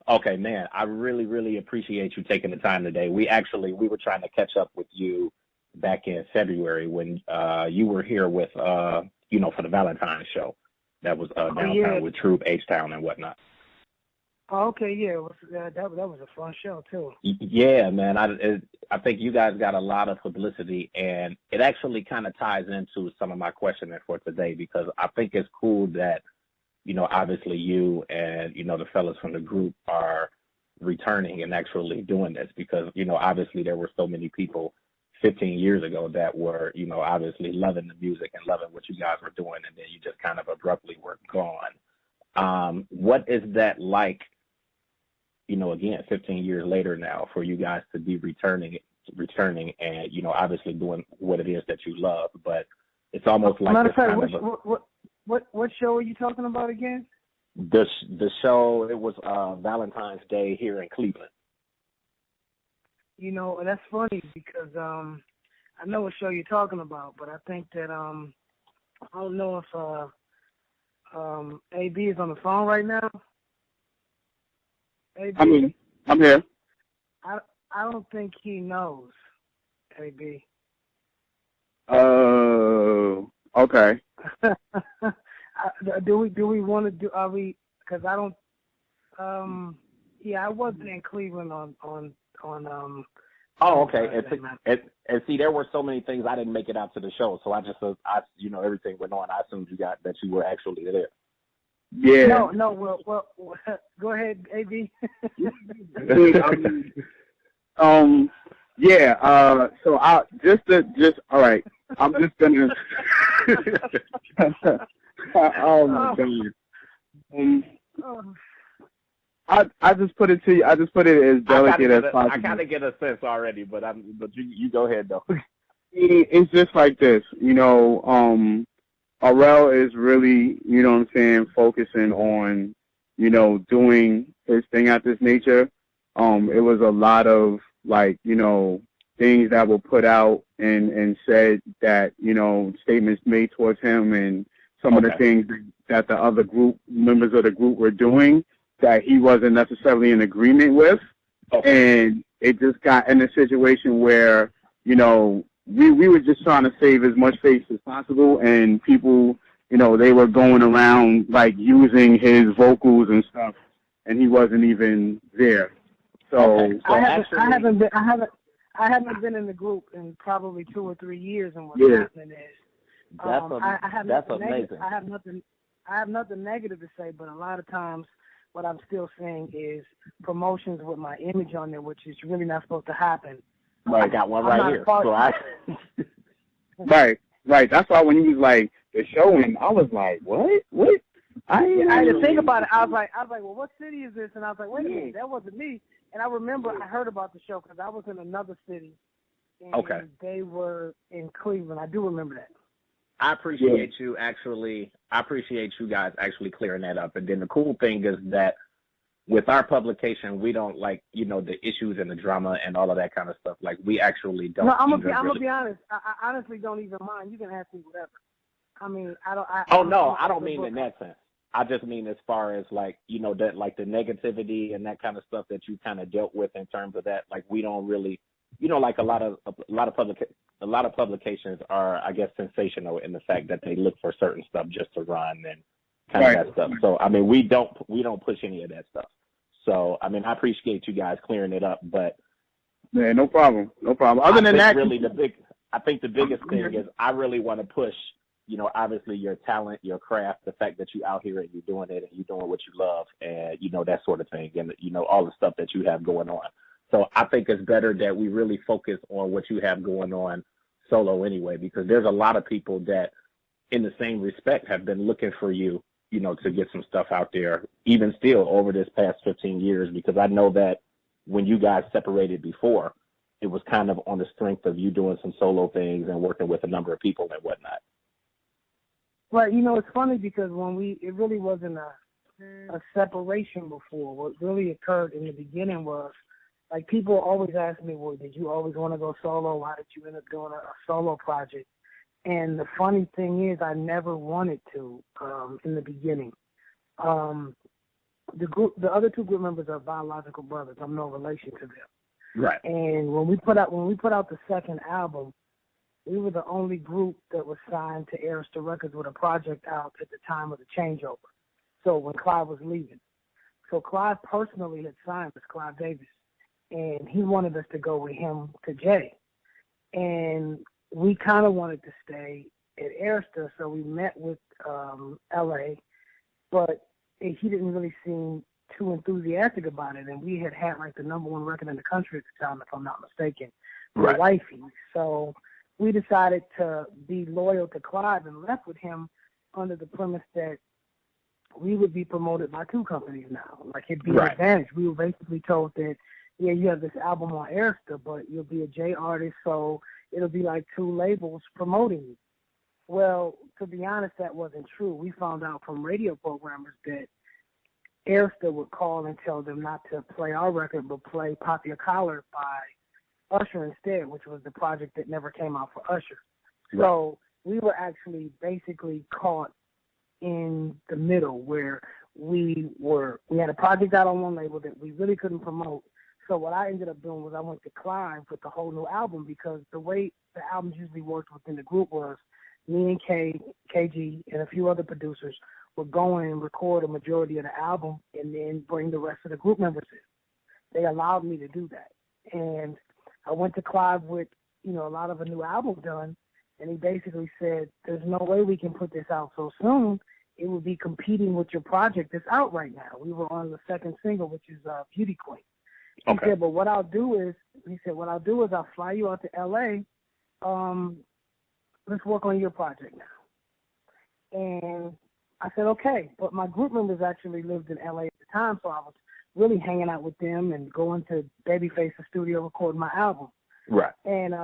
Okay, man, I really, really appreciate you taking the time today. We were trying to catch up with you back in February when you were here with for the Valentine's show that was Oh downtown yeah. with Troop, H-Town and whatnot. Oh, okay, yeah. That was a fun show too. Yeah, man, I think you guys got a lot of publicity, and it actually kind of ties into some of my questioning for today because I think it's cool that obviously you and, the fellas from the group are returning and actually doing this because, obviously there were so many people 15 years ago that were, obviously loving the music and loving what you guys were doing, and then you just kind of abruptly were gone. What is that like, again, 15 years later now for you guys to be returning and, obviously doing what it is that you love, but it's almost like Matter this of fact, kind of what show are you talking about again? the show, it was Valentine's Day here in Cleveland. That's funny because I know what show you're talking about, but I think that I don't know if AB is on the phone right now. AB, I'm here. I don't think he knows. AB. Oh, okay. Do we want to do? Are we? Because I don't. Yeah, I wasn't in Cleveland on. Oh, okay. And see, there were so many things I didn't make it out to the show, so I just, everything went on. I assumed that you were actually there. Yeah. No. Well, go ahead, AB. Yeah. So I just all right. I'm just gonna. Oh my God. I just put it to you. I just put it as delicate as possible. I kind of get a sense already, but you go ahead though. It's just like this, Arel is really, focusing on, doing his thing at this nature. It was a lot of things that were put out and said that, statements made towards him and some of the things that the other members of the group were doing that he wasn't necessarily in agreement with. Okay. And it just got in a situation where, we were just trying to save as much face as possible, and people, they were going around using his vocals and stuff, and he wasn't even there. So, okay. I haven't been in the group in probably 2 or 3 years, and what's happening is that's amazing. I have nothing negative to say, but a lot of times what I'm still seeing is promotions with my image on there, which is really not supposed to happen. Right, I got one right here. So Right. That's why when you was the showing, I was like, what? I had to think about it. I was like, well, what city is this? And I was like, wait a minute, that wasn't me. And I remember I heard about the show because I was in another city, and they were in Cleveland. I do remember that. I appreciate you guys actually clearing that up. And then the cool thing is that with our publication, we don't the issues and the drama and all of that kind of stuff. We actually don't. No, I'm gonna be honest. I honestly don't even mind. You can ask me whatever. I mean, I don't. I don't mean in that sense. I just mean as far as that the negativity and that kind of stuff that you kind of dealt with in terms of that. We don't really, a lot of publications are, I guess, sensational in the fact that they look for certain stuff just to run and kind of that stuff. So I mean, we don't push any of that stuff. So I mean, I appreciate you guys clearing it up, but yeah, no problem. Other than that, really I think the biggest thing is I really want to push, obviously your talent, your craft, the fact that you're out here and you're doing it and you're doing what you love and that sort of thing, and all the stuff that you have going on. So I think it's better that we really focus on what you have going on solo anyway, because there's a lot of people that in the same respect have been looking for you, to get some stuff out there, even still over this past 15 years, because I know that when you guys separated before, it was kind of on the strength of you doing some solo things and working with a number of people and whatnot. But, it's funny because it really wasn't a separation before. What really occurred in the beginning was, like, people always ask me, well, did you always want to go solo? Why did you end up doing a solo project? And the funny thing is, I never wanted to in the beginning. The other two group members are biological brothers. I'm no relation to them. Right. And when we put out the second album, we were the only group that was signed to Arista Records with a project out at the time of the changeover. So when Clive was leaving. So Clive personally had signed us, Clive Davis, and he wanted us to go with him to Jay. And we kind of wanted to stay at Arista, so we met with LA, but he didn't really seem too enthusiastic about it. And we had like the number one record in the country at the time, if I'm not mistaken, right. Wifey. So we decided to be loyal to Clive and left with him under the premise that we would be promoted by two companies now. Like, it'd be an advantage. We were basically told that, yeah, you have this album on Arista, but you'll be a J artist, so it'll be like two labels promoting you. Well, to be honest, that wasn't true. We found out from radio programmers that Arista would call and tell them not to play our record, but play Pop Your Collar by Usher instead, which was the project that never came out for Usher. Right. So we were actually basically caught in the middle where we had a project out on one label that we really couldn't promote. So what I ended up doing was I went to Clive with the whole new album, because the way the albums usually worked within the group was me and KG and a few other producers would go in and record a majority of the album and then bring the rest of the group members in. They allowed me to do that. And I went to Clive with, a lot of a new album done, and he basically said, there's no way we can put this out so soon. It would be competing with your project that's out right now. We were on the second single, which is Beauty Queen. He said, but what I'll do is I'll fly you out to L.A. Let's work on your project now. And I said, okay. But my group members actually lived in L.A. at the time, so I was really hanging out with them and going to Babyface's studio recording my album. Right. And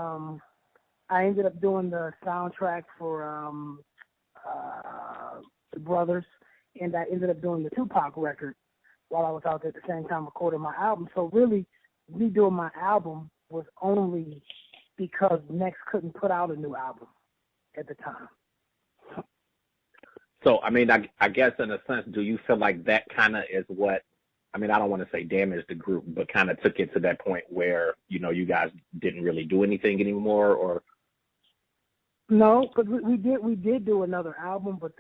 I ended up doing the soundtrack for the Brothers, and I ended up doing the Tupac record while I was out there at the same time recording my album. So really, me doing my album was only because Next couldn't put out a new album at the time. So, I mean, I guess in a sense, do you feel like that kind of is what, I mean, I don't want to say damaged the group, but kind of took it to that point where, you guys didn't really do anything anymore, or? No, because we did do another album, but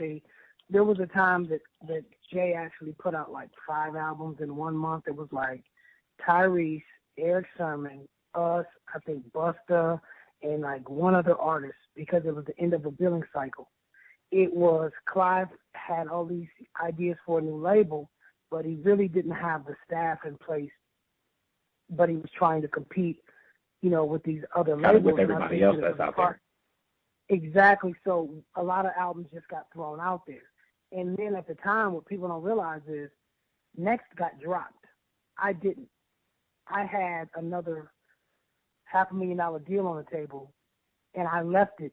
there was a time that Jay actually put out like 5 albums in 1 month. It was like Tyrese, Eric Sermon, us, I think Busta, and like one other artist, because it was the end of a billing cycle. It was Clive had all these ideas for a new label, but he really didn't have the staff in place. But he was trying to compete, with these other labels. With everybody else that's out there. Exactly. So a lot of albums just got thrown out there. And then at the time, what people don't realize is Next got dropped. I didn't. I had another $500,000 deal on the table, and I left it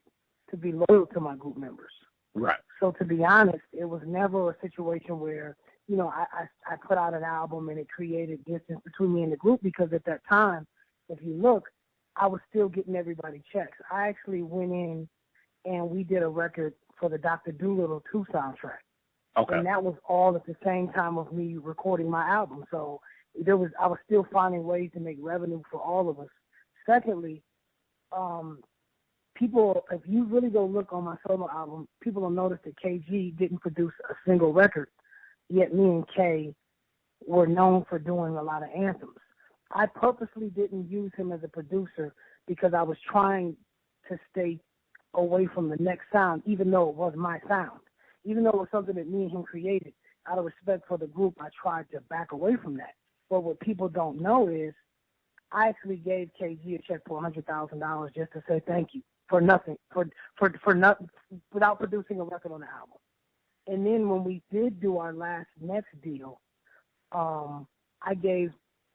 to be loyal to my group members. Right. So to be honest, it was never a situation where, I put out an album and it created distance between me and the group, because at that time, if you look, I was still getting everybody checks. I actually went in and we did a record for the Dr. Dolittle 2 soundtrack. Okay. And that was all at the same time of me recording my album. So I was still finding ways to make revenue for all of us. Secondly, people, if you really go look on my solo album, people will notice that KG didn't produce a single record, yet me and K were known for doing a lot of anthems. I purposely didn't use him as a producer because I was trying to stay away from the Next sound, even though it was my sound. Even though it was something that me and him created, out of respect for the group, I tried to back away from that. But what people don't know is I actually gave KG a check for $100,000 just to say thank you for nothing, for nothing, without producing a record on the album. And then when we did do our last Next deal, I gave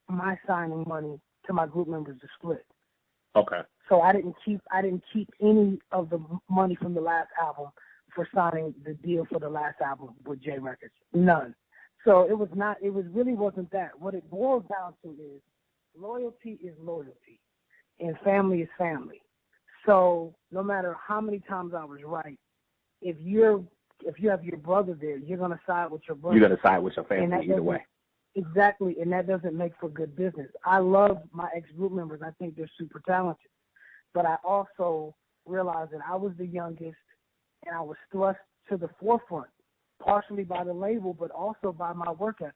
my signing money to my group members to split. Okay. So I didn't keep any of the money from the last album for signing the deal for the last album with J Records. None. So it really wasn't that. What it boils down to is loyalty is loyalty, and family is family. So no matter how many times I was right, if you have your brother there, you're gonna side with your brother. You're gonna side with your family either way. Exactly, and that doesn't make for good business. I love my ex-group members. I think they're super talented. But I also realized that I was the youngest, and I was thrust to the forefront, partially by the label, but also by my work ethic.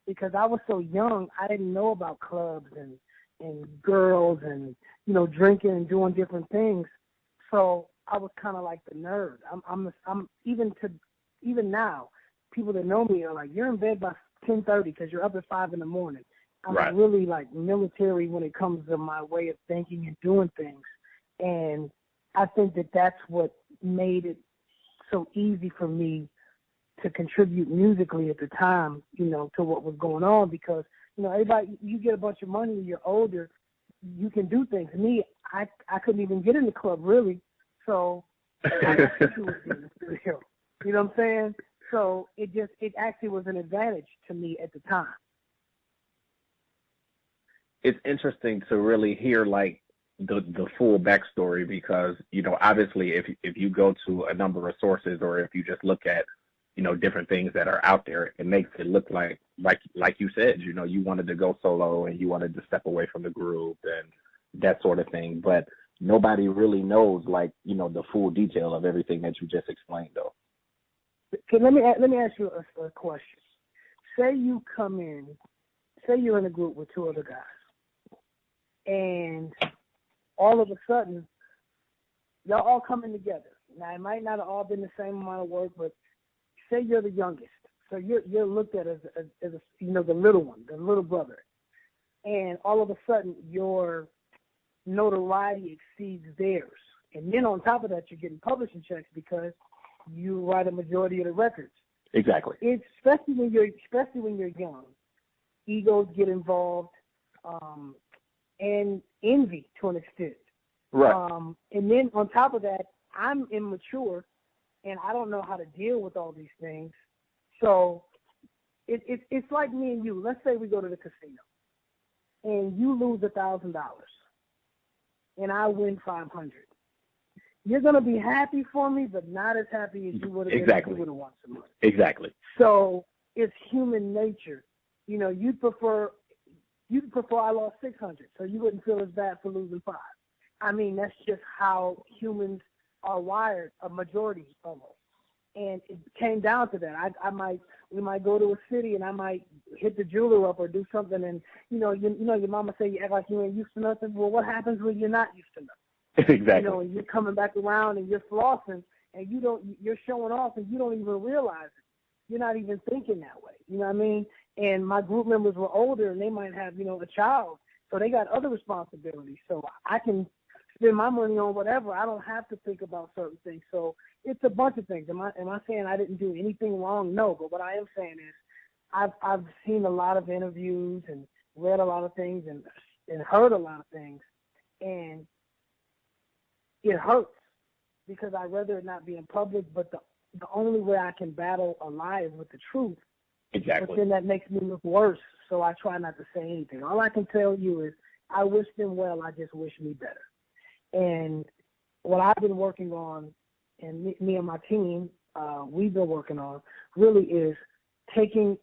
Because I was so young, I didn't know about clubs and girls and, drinking and doing different things. So I was kind of like the nerd. I'm even now, people that know me are like, you're in bed by 10:30 because you're up at 5 in the morning. I'm right. really like military when it comes to my way of thinking and doing things. And I think that that's what made it so easy for me to contribute musically at the time, to what was going on, because, everybody, you get a bunch of money when you're older, you can do things. Me, I couldn't even get in the club really. So I got to do it in the studio. You know what I'm saying? So it actually was an advantage to me at the time. It's interesting to really hear like the full backstory, because, obviously if you go to a number of sources, or if you just look at, different things that are out there, it makes it look like you said, you wanted to go solo and you wanted to step away from the group and that sort of thing. But nobody really knows, the full detail of everything that you just explained, though. Okay, let me ask you a question. Say you come in, say you're in a group with two other guys, and all of a sudden, y'all all coming together. Now, it might not have all been the same amount of work, but say you're the youngest. So you're looked at as the little one, the little brother. And all of a sudden, your notoriety exceeds theirs. And then on top of that, you're getting publishing checks because you write a majority of the records. Exactly. Especially when you're young, egos get involved, and envy to an extent. Right. And then on top of that, I'm immature, and I don't know how to deal with all these things. So it's like me and you. Let's say we go to the casino, and you lose $1,000, and I win $500. You're going to be happy for me, but not as happy as you would have been if you would have won some money. Exactly. So it's human nature. You'd prefer I lost 600, so you wouldn't feel as bad for losing 5. I mean, that's just how humans are wired, a majority of us. And it came down to that. We might go to a city, and I might hit the jeweler up or do something, and your mama say you act like you ain't used to nothing. Well, what happens when you're not used to nothing? Exactly. And you're coming back around and you're flossing, and you're showing off, and you don't even realize it. You're not even thinking that way. You know what I mean? And my group members were older, and they might have, a child, so they got other responsibilities. So I can spend my money on whatever. I don't have to think about certain things. So it's a bunch of things. Am I saying I didn't do anything wrong? No. But what I am saying is I've seen a lot of interviews and read a lot of things and heard a lot of things, and it hurts because I'd rather it not be in public, but the only way I can battle a lie is with the truth. Exactly. But then that makes me look worse, so I try not to say anything. All I can tell you is I wish them well. I just wish me better. And what I've been working on, and me and my team, we've been working on, really is changing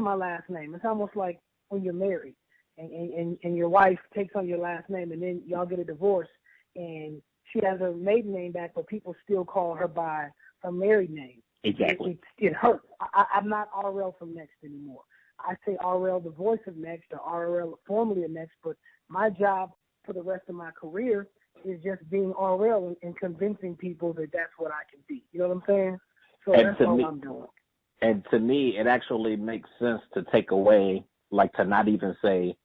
my last name. It's almost like when you're married and your wife takes on your last name, and then y'all get a divorce, and she has her maiden name back, but people still call her by her married name. Exactly. It hurts. I'm not RL from Next anymore. I say RL, the voice of Next, or RL, formerly of Next, but my job for the rest of my career is just being RL and convincing people that that's what I can be. You know what I'm saying? So that's all I'm doing. And to me, it actually makes sense to take away, to not even say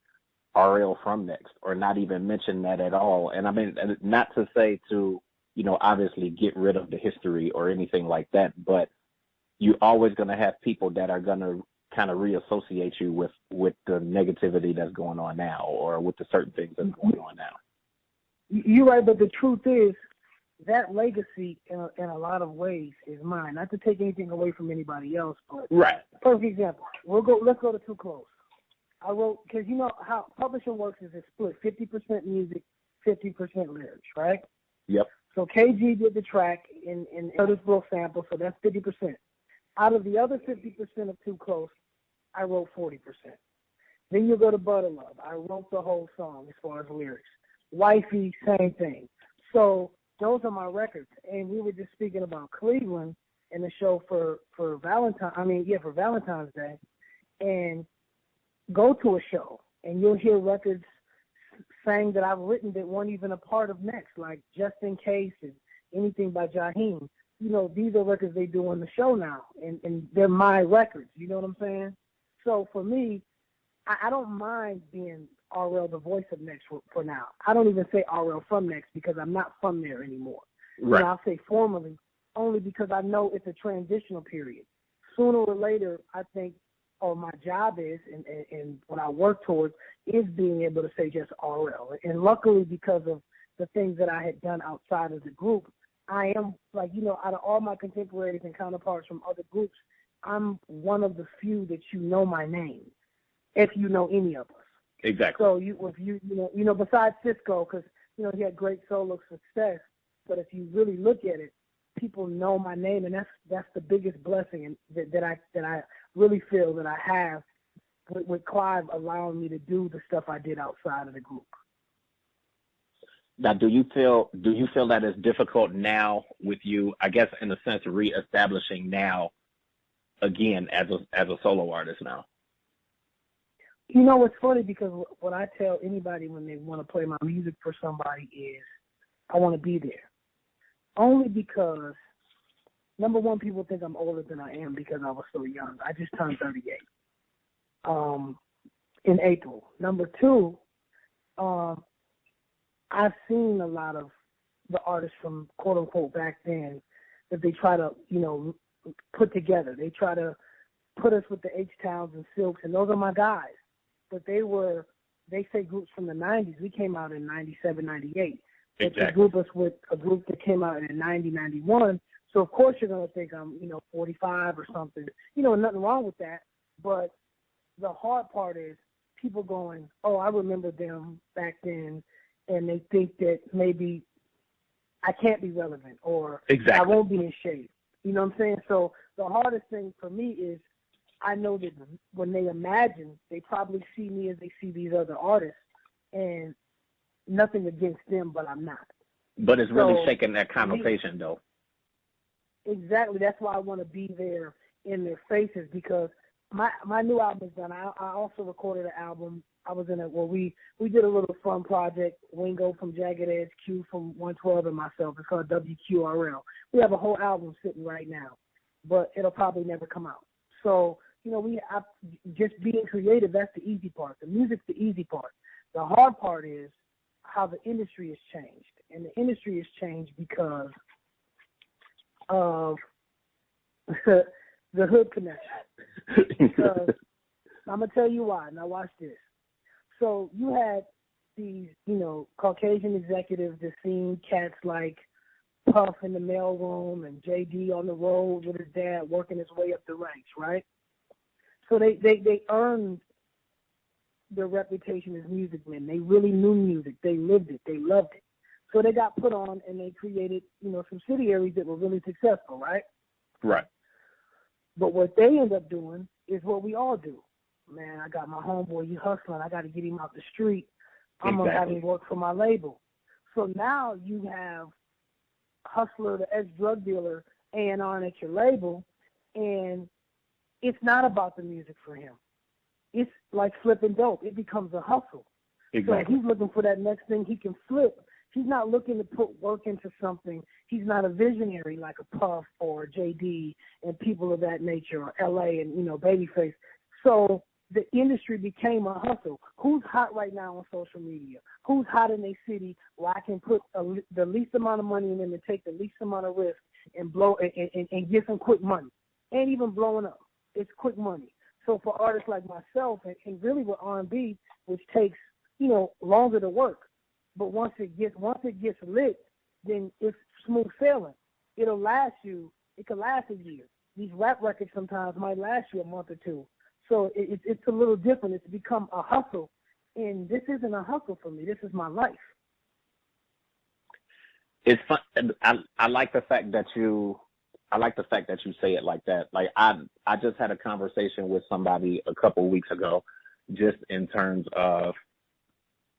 RL from Next, or not even mention that at all. And I mean, not to say to, obviously get rid of the history or anything like that, but you're always going to have people that are going to kind of reassociate you with the negativity that's going on now, or with the certain things that's going on now. You're right, but the truth is, that legacy in a lot of ways is mine. Not to take anything away from anybody else, but right. Perfect example. Let's go to Too Close. I wrote, because you know how publishing works is it's split 50% music, 50% lyrics, right? Yep. So KG did the track in Curtis Blow sample, so that's 50%. Out of the other 50% of Too Close, I wrote 40%. Then you go to Butter Love. I wrote the whole song as far as lyrics. Wifey, same thing. So those are my records. And we were just speaking about Cleveland and the show for Valentine's Day. And go to a show and you'll hear records sang that I've written that weren't even a part of Next, like Just in Case and anything by Jaheim. You know, these are records they do on the show now, and they're my records. You know what I'm saying? So for me, I don't mind being RL, the voice of Next for now. I don't even say RL from Next because I'm not from there anymore. Right. You know, I'll say formally only because I know it's a transitional period. Sooner or later, I think, or my job is, and what I work towards is being able to say just RL. And luckily, because of the things that I had done outside of the group, I am, like, you know, out of all my contemporaries and counterparts from other groups, I'm one of the few that you know my name, if you know any of us. Exactly. So if you know, besides Cisco, because, you know, he had great solo success, but if you really look at it, people know my name, and that's the biggest blessing and that I really feel that I have with Clive allowing me to do the stuff I did outside of the group. Now, do you feel that it's difficult now with you, I guess, in a sense, reestablishing now again as a solo artist now? You know, it's funny because what I tell anybody when they want to play my music for somebody is I want to be there. Only because, number one, people think I'm older than I am because I was so young. I just turned 38 in April. Number two, I've seen a lot of the artists from quote-unquote back then that they try to, you know, put together. They try to put us with the H-Towns and Silks, and those are my guys. But they say groups from the 90s. We came out in 97, 98. But Exactly. to group us with a group that came out in 90, 91, so of course you're going to think I'm, you know, 45 or something. You know, nothing wrong with that. But the hard part is people going, oh, I remember them back then, and they think that maybe I can't be relevant or Exactly. I won't be in shape. You know what I'm saying? So the hardest thing for me is I know that when they imagine, they probably see me as they see these other artists, and nothing against them, but I'm not. But it's really shaking that conversation, though. Exactly. That's why I want to be there in their faces, because my new album is done. I also recorded an album. I was in it where we did a little fun project, Wingo from Jagged Edge, Q from 112, and myself. It's called WQRL. We have a whole album sitting right now, but it'll probably never come out. So, you know, just being creative, that's the easy part. The music's the easy part. The hard part is how the industry has changed. And the industry has changed because of the hood connection. Because I'm going to tell you why. Now watch this. So you had these, you know, Caucasian executives that seen cats like Puff in the mailroom and JD on the road with his dad working his way up the ranks, right? So they earned their reputation as music men. They really knew music. They lived it. They loved it. So they got put on and they created, you know, subsidiaries that were really successful, right? Right. But what they end up doing is what we all do. Man, I got my homeboy, he's hustling. I got to get him out the street. I'm going to have him work for my label. So now you have Hustler, the ex-drug dealer, A&R at your label, and it's not about the music for him. It's like flipping dope. It becomes a hustle. Exactly. So he's looking for that next thing he can flip. He's not looking to put work into something. He's not a visionary like a Puff or JD and people of that nature, or LA and, you know, Babyface. So the industry became a hustle. Who's hot right now on social media? Who's hot in a city where I can put the least amount of money in them and take the least amount of risk and blow and get some quick money? Ain't even blowing up. It's quick money. So for artists like myself, and really with R&B, which takes, you know, longer to work, but once it gets lit, then it's smooth sailing. It'll last you. It could last a year. These rap records sometimes might last you a month or two. So it's a little different. It's become a hustle, and this isn't a hustle for me. This is my life. It's fun. I like the fact that you say it like that. Like I just had a conversation with somebody a couple of weeks ago, just in terms of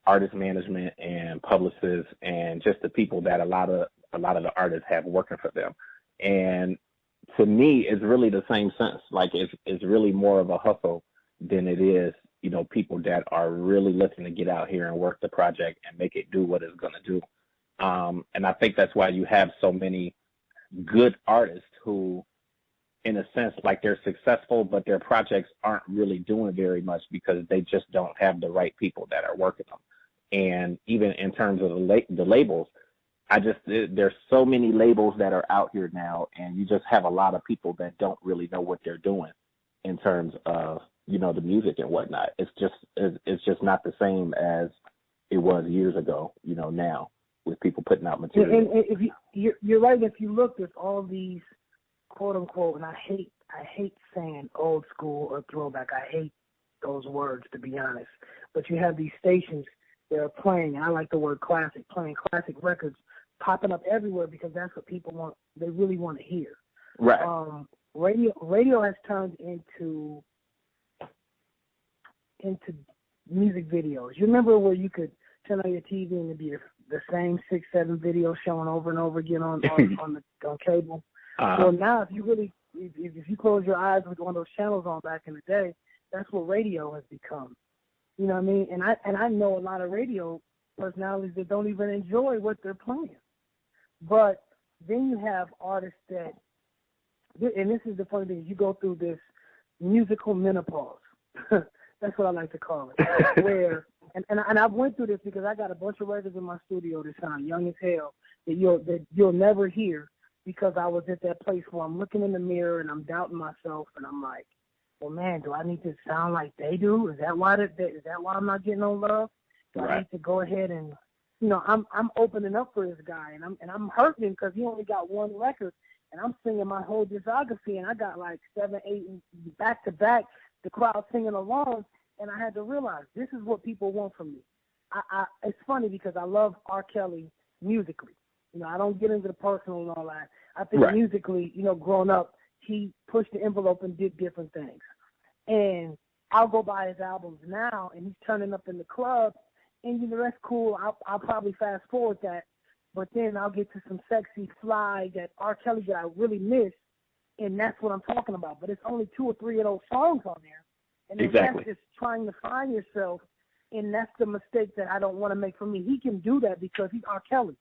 artist management and publicists and just the people that a lot of the artists have working for them. And to me, it's really the same sense. Like it's really more of a hustle than it is, people that are really looking to get out here and work the project and make it do what it's going to do. And I think that's why you have so many good artists who, in a sense, like they're successful, but their projects aren't really doing very much because they just don't have the right people that are working them. And even in terms of the labels, there's so many labels that are out here now, and you just have a lot of people that don't really know what they're doing in terms of, the music and whatnot. It's just not the same as it was years ago, now with people putting out material. And if you're right, if you look, there's all these quote unquote, and I hate saying old school or throwback. I hate those words, to be honest. But you have these stations that are playing, and I like the word classic, playing classic records, popping up everywhere because that's what people want. They really want to hear. Right. Radio has turned into music videos. You remember where you could turn on your TV and it'd be the same 6-7 videos showing over and over again on cable. So now, if you close your eyes with one of those channels on back in the day, that's what radio has become. You know what I mean? And I know a lot of radio personalities that don't even enjoy what they're playing. But then you have artists that, and this is the funny thing, you go through this musical menopause. That's what I like to call it. Where and I went through this because I got a bunch of records in my studio that sound young as hell that you'll never hear because I was at that place where I'm looking in the mirror and I'm doubting myself and I'm like, well, man, do I need to sound like they do? Is that why I'm not getting no love? Do I need to go ahead and, I'm opening up for this guy and I'm hurting because he only got one record and I'm singing my whole discography and I got like 7, 8 back to back, the crowd singing along, and I had to realize this is what people want from me. It's funny because I love R. Kelly musically. I don't get into the personal and all that. I think musically, growing up, he pushed the envelope and did different things. And I'll go buy his albums now, and he's turning up in the club, and that's cool. I'll probably fast forward that, but then I'll get to some sexy fly that R. Kelly that I really miss, and that's what I'm talking about. But it's only 2 or 3 of those songs on there, and exactly. That's just trying to find yourself, and that's the mistake that I don't want to make for me. He can do that because he's R. Kelly.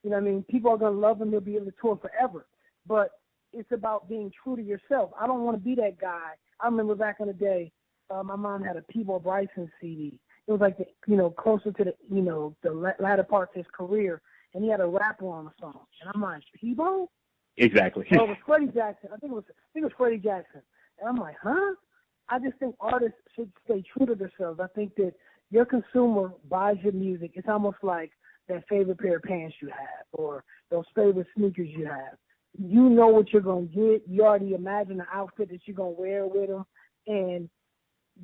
You know what I mean? People are going to love him. They'll be able to tour forever. But it's about being true to yourself. I don't want to be that guy. I remember back in the day, my mom had a Peabo Bryson CD. It was like, closer to the latter parts of his career, and he had a rapper on the song. And I'm like, Peabo? Exactly. Oh, it was Freddie Jackson. I think it was Freddie Jackson. And I'm like, huh? I just think artists should stay true to themselves. I think that your consumer buys your music. It's almost like that favorite pair of pants you have or those favorite sneakers you have. You know what you're going to get. You already imagine the outfit that you're going to wear with them, and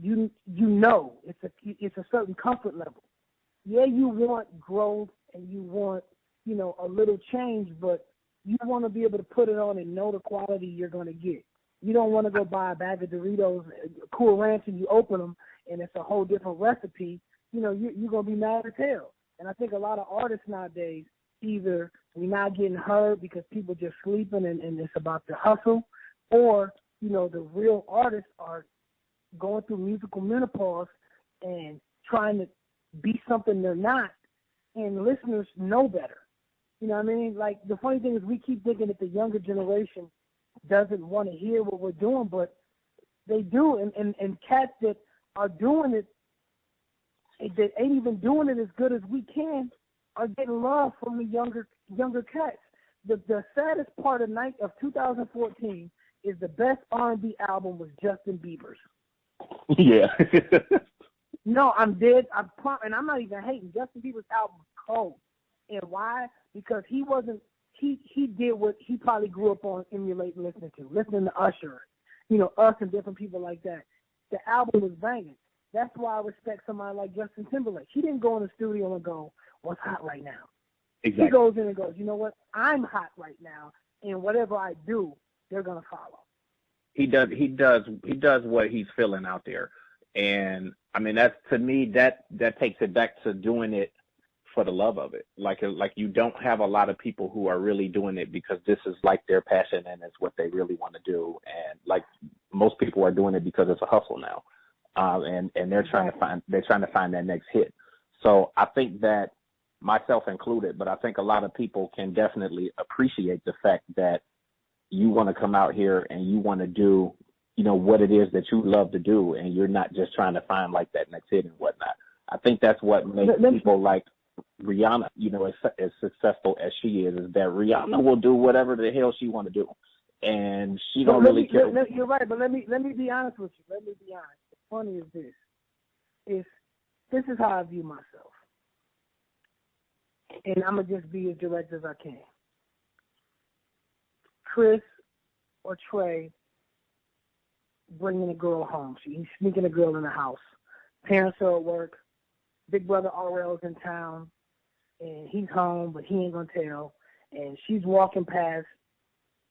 you know it's a certain comfort level. Yeah, you want growth and you want, a little change, but you want to be able to put it on and know the quality you're going to get. You don't want to go buy a bag of Doritos, Cool Ranch, and you open them and it's a whole different recipe. You're going to be mad as hell. And I think a lot of artists nowadays, either we're not getting heard because people just sleeping and it's about the hustle, or, the real artists are going through musical menopause and trying to be something they're not, and listeners know better. You know what I mean? Like, the funny thing is we keep thinking that the younger generation doesn't want to hear what we're doing, but they do, and cats that are doing it, that ain't even doing it as good as we can, are getting love from the younger cats. The saddest part of 2014 is the best R&B album was Justin Bieber's. Yeah. No, I'm dead. And I'm not even hating. Justin Bieber's album was cold. And why? Because he wasn't, he did what he probably grew up on, emulating, listening to Usher, us and different people like that. The album was banging. That's why I respect somebody like Justin Timberlake. He didn't go in the studio and go, what's hot right now? Exactly. He goes in and goes, you know what? I'm hot right now, and whatever I do, they're going to follow. He does what he's feeling out there. And I mean, that's, to me, that takes it back to doing it for the love of it. Like you don't have a lot of people who are really doing it because this is like their passion and it's what they really want to do. And like most people are doing it because it's a hustle now. And they're trying to find that next hit. So I think that, myself included, but I think a lot of people can definitely appreciate the fact that you want to come out here and you want to do, what it is that you love to do, and you're not just trying to find like that next hit and whatnot. I think that's what makes people like Rihanna, as successful as she is that Rihanna will do whatever the hell she want to do, and she don't really care. You're right, but let me be honest with you. Let me be honest. The funny is this is how I view myself. And I'm going to just be as direct as I can. Chris or Trey bringing a girl home. He's sneaking a girl in the house. Parents are at work. Big brother RL's in town. And he's home, but he ain't going to tell. And she's walking past.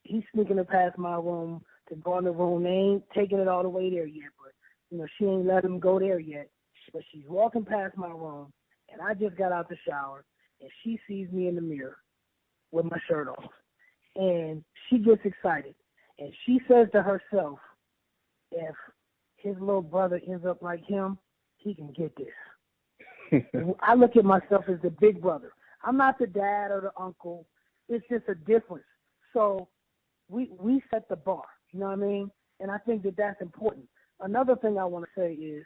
He's sneaking her past my room to go in the room. They ain't taking it all the way there yet. But, she ain't let him go there yet. But she's walking past my room. And I just got out the shower. And she sees me in the mirror with my shirt off. And she gets excited. And she says to herself, if his little brother ends up like him, he can get this. I look at myself as the big brother. I'm not the dad or the uncle. It's just a difference. So we set the bar. You know what I mean? And I think that that's important. Another thing I want to say is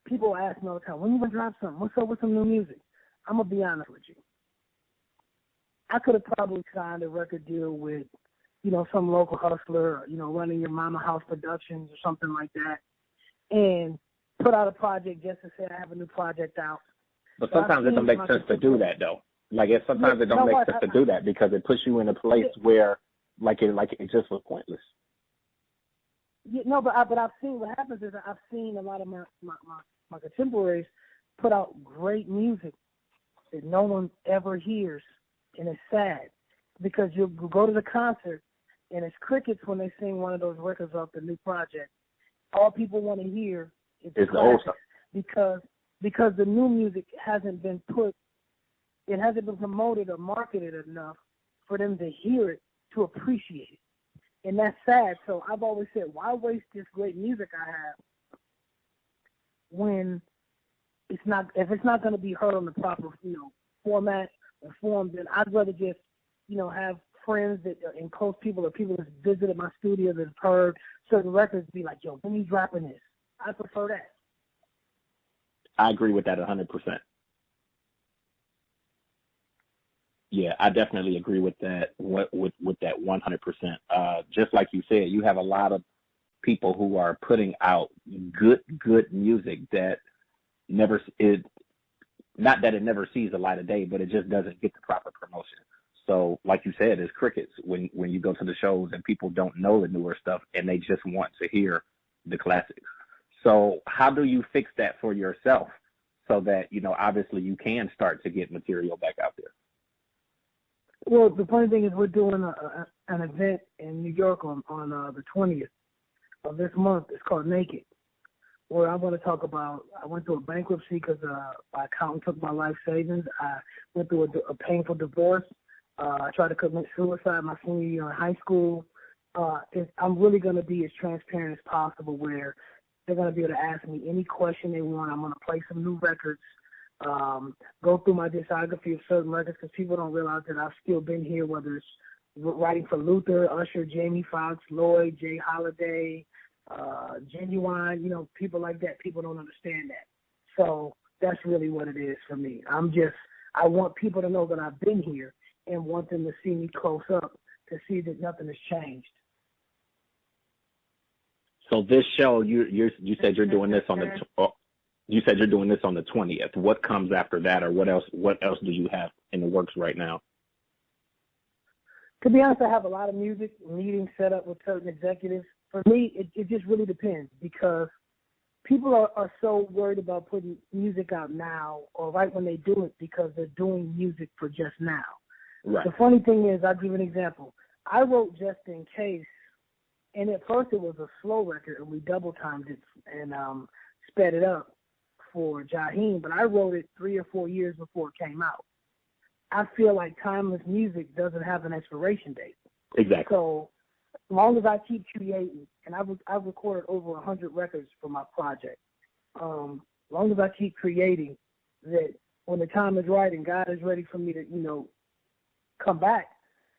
people ask me all the time, when you going to drop something? What's up with some new music? I'm going to be honest with you. I could have probably signed a record deal with, some local hustler, running your mama house productions or something like that, and put out a project just to say I have a new project out. But sometimes it don't make sense to do that, though. Sometimes it don't make sense to do that because it puts you in a place where, it just was pointless. Yeah, no, but I've seen what happens is I've seen a lot of my contemporaries put out great music that no one ever hears, and it's sad because you go to the concert and it's crickets when they sing one of those records off the new project. All people want to hear is the old stuff because the new music hasn't been promoted or marketed enough for them to hear it, to appreciate it. And that's sad. So I've always said, why waste this great music I have when if it's not going to be heard on the proper, format or form, then I'd rather just, have friends that and close people or people that visited my studio that have heard certain records be like, yo, when you dropping this? I prefer that. I agree with that 100%. Yeah, I definitely agree with that. With that 100%. Just like you said, you have a lot of people who are putting out good music that never not that it never sees the light of day, but it just doesn't get the proper promotion. So, like you said, it's crickets when you go to the shows and people don't know the newer stuff and they just want to hear the classics. So, how do you fix that for yourself so that obviously you can start to get material back out there? Well, the funny thing is we're doing an event in New York on the 20th of this month. It's called Naked, where I'm going to talk about I went through a bankruptcy because my accountant took my life savings. I went through a painful divorce. I tried to commit suicide my senior year in high school. I'm really going to be as transparent as possible where they're going to be able to ask me any question they want. I'm going to play some new records. Go through my discography of certain records because people don't realize that I've still been here, whether it's writing for Luther, Usher, Jamie Foxx, Lloyd, Jay Holiday, Genuine, people like that. People don't understand that. So that's really what it is for me. I want people to know that I've been here and want them to see me close up to see that nothing has changed. So this show, you said you're doing this on the 20th. What comes after that, or what else do you have in the works right now? To be honest, I have a lot of music meetings set up with certain executives. For me, it just really depends because people are so worried about putting music out now or right when they do it because they're doing music for just now. Right. The funny thing is, I'll give you an example. I wrote Just In Case, and at first it was a slow record, and we double-timed it and sped it up for Jaheim, but I wrote it 3 or 4 years before it came out. I feel like timeless music doesn't have an expiration date. Exactly. So as long as I keep creating, and I've recorded over 100 records for my project, as long as I keep creating, that when the time is right and God is ready for me to, come back,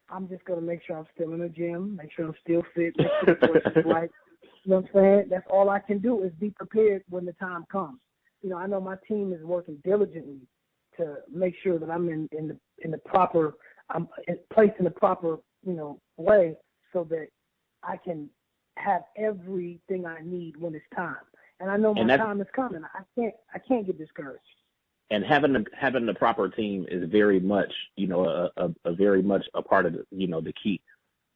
I'm just going to make sure I'm still in the gym, make sure I'm still fit, make sure the voice is right. You know what I'm saying? That's all I can do is be prepared when the time comes. I know my team is working diligently to make sure that I'm in the proper, I'm placed in the proper, way so that I can have everything I need when it's time. And I know my time is coming. I can't get discouraged. And having the proper team is very much, a very much a part of the key,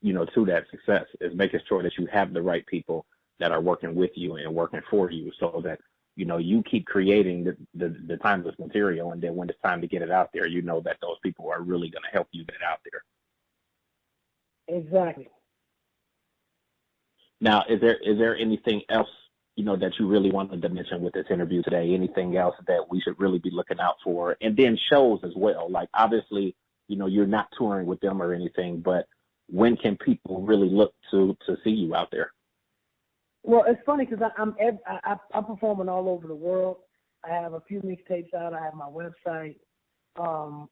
to that success is making sure that you have the right people that are working with you and working for you, so that you keep creating the timeless material, and then when it's time to get it out there, that those people are really going to help you get it out there. Exactly. Now, is there anything else that you really wanted to mention with this interview today? Anything else that we should really be looking out for? And then shows as well. Like, obviously, you're not touring with them or anything, but when can people really look to see you out there? Well, it's funny because I'm performing all over the world. I have a few mixtapes out. I have my website.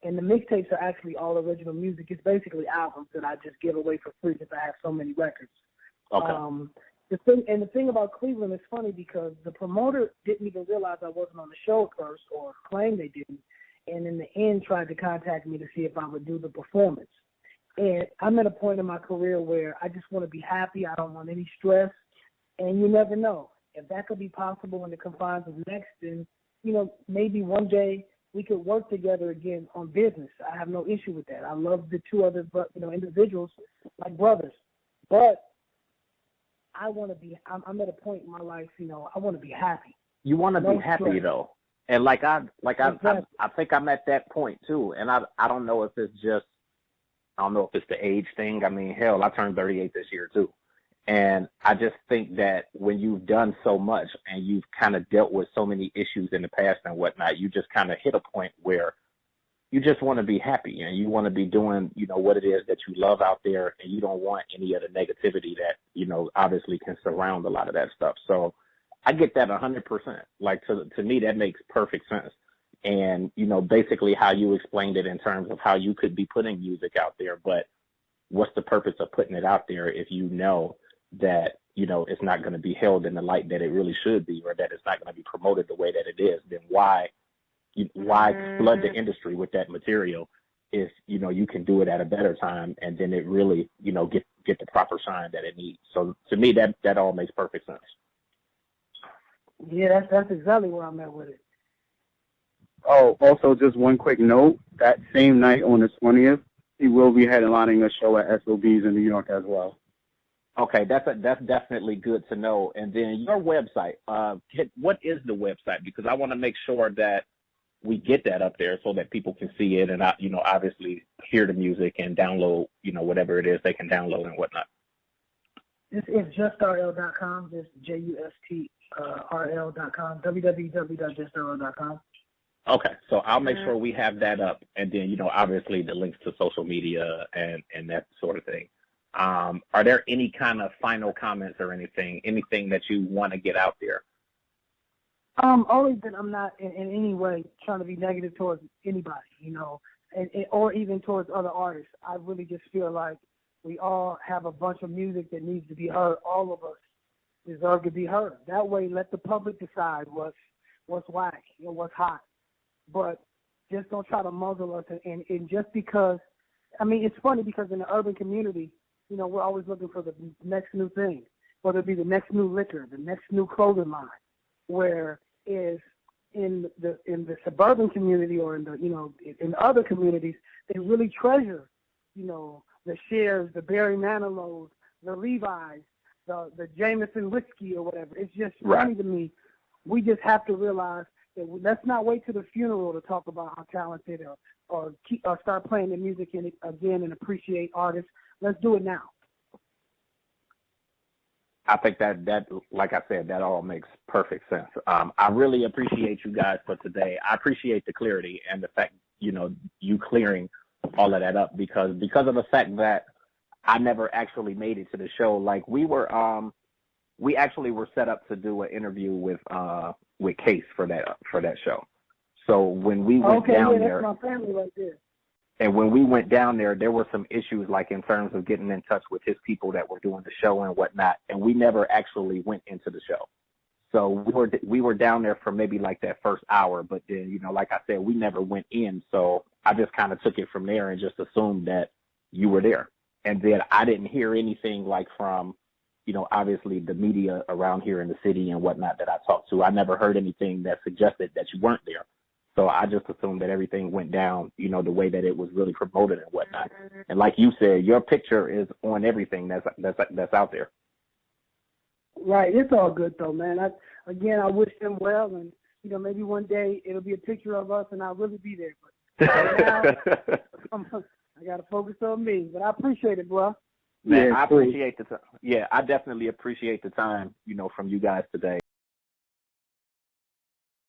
And the mixtapes are actually all original music. It's basically albums that I just give away for free because I have so many records. Okay. The thing about Cleveland is funny because the promoter didn't even realize I wasn't on the show at first, or claimed they didn't, and in the end tried to contact me to see if I would do the performance. And I'm at a point in my career where I just want to be happy. I don't want any stress. And you never know. If that could be possible in the confines of next, then, maybe one day we could work together again on business. I have no issue with that. I love the two other, individuals like brothers. But I want to be, I'm at a point in my life, I want to be happy. You want to be happy, stress. Though. And exactly. I think I'm at that point too. And I don't know if it's just, I don't know if it's the age thing. I mean, hell, I turned 38 this year too. And I just think that when you've done so much and you've kind of dealt with so many issues in the past and whatnot, you just kind of hit a point where you just want to be happy and you want to be doing, what it is that you love out there, and you don't want any of the negativity that, obviously can surround a lot of that stuff. So I get that 100%. Like, to me, that makes perfect sense. And, basically how you explained it in terms of how you could be putting music out there, but what's the purpose of putting it out there if you know that, it's not going to be held in the light that it really should be, or that it's not going to be promoted the way that it is? Then why flood the industry with that material if, you can do it at a better time, and then it really, get the proper shine that it needs? So to me, that all makes perfect sense. Yeah, that's exactly where I'm at with it. Oh, also just one quick note, that same night on the 20th, he will be headlining a show at SOB's in New York as well. Okay, that's definitely good to know. And then your website, what is the website? Because I want to make sure that we get that up there so that people can see it and, obviously hear the music and download, whatever it is they can download and whatnot. It's justrl.com, just JUSTRL.com, www.justrl.com. Okay, so I'll make sure we have that up, and then, obviously the links to social media and that sort of thing. Are there any kind of final comments or anything that you want to get out there? Only that I'm not in any way trying to be negative towards anybody, or even towards other artists. I really just feel like we all have a bunch of music that needs to be heard. All of us deserve to be heard. That way, let the public decide what's whack and what's hot. But just don't try to muzzle us. And just because, it's funny because in the urban community, we're always looking for the next new thing, whether it be the next new liquor, the next new clothing line, where is in the suburban community or in the, you know, in other communities, they really treasure, you know, the Shares, the Barry Manilow's, the Levi's, the Jameson whiskey or whatever. It's just funny to me. We just have to realize that let's not wait till the funeral to talk about how talented or start playing the music again and appreciate artists. Let's do it now. I think that like I said, that all makes perfect sense. I really appreciate you guys for today. I appreciate the clarity and the fact, you know, you clearing all of that up because of the fact that I never actually made it to the show. Like we actually were set up to do an interview with Case for that show. So when we went down there, that's my family right there. And when we went down there, there were some issues, like in terms of getting in touch with his people that were doing the show and whatnot. And we never actually went into the show. So we were down there for maybe like that first hour, but then, you know, like I said, we never went in. So I just kind of took it from there and just assumed that you were there. And then I didn't hear anything like from, you know, obviously the media around here in the city and whatnot that I talked to. I never heard anything that suggested that you weren't there. So I just assumed that everything went down, you know, the way that it was really promoted and whatnot. And like you said, your picture is on everything that's out there. Right. It's all good though, man. I wish them well, and you know, maybe one day it'll be a picture of us, and I'll really be there. But right now, I gotta focus on me. But I appreciate it, bro. Man, I appreciate the time. Yeah, I definitely appreciate the time, you know, from you guys today.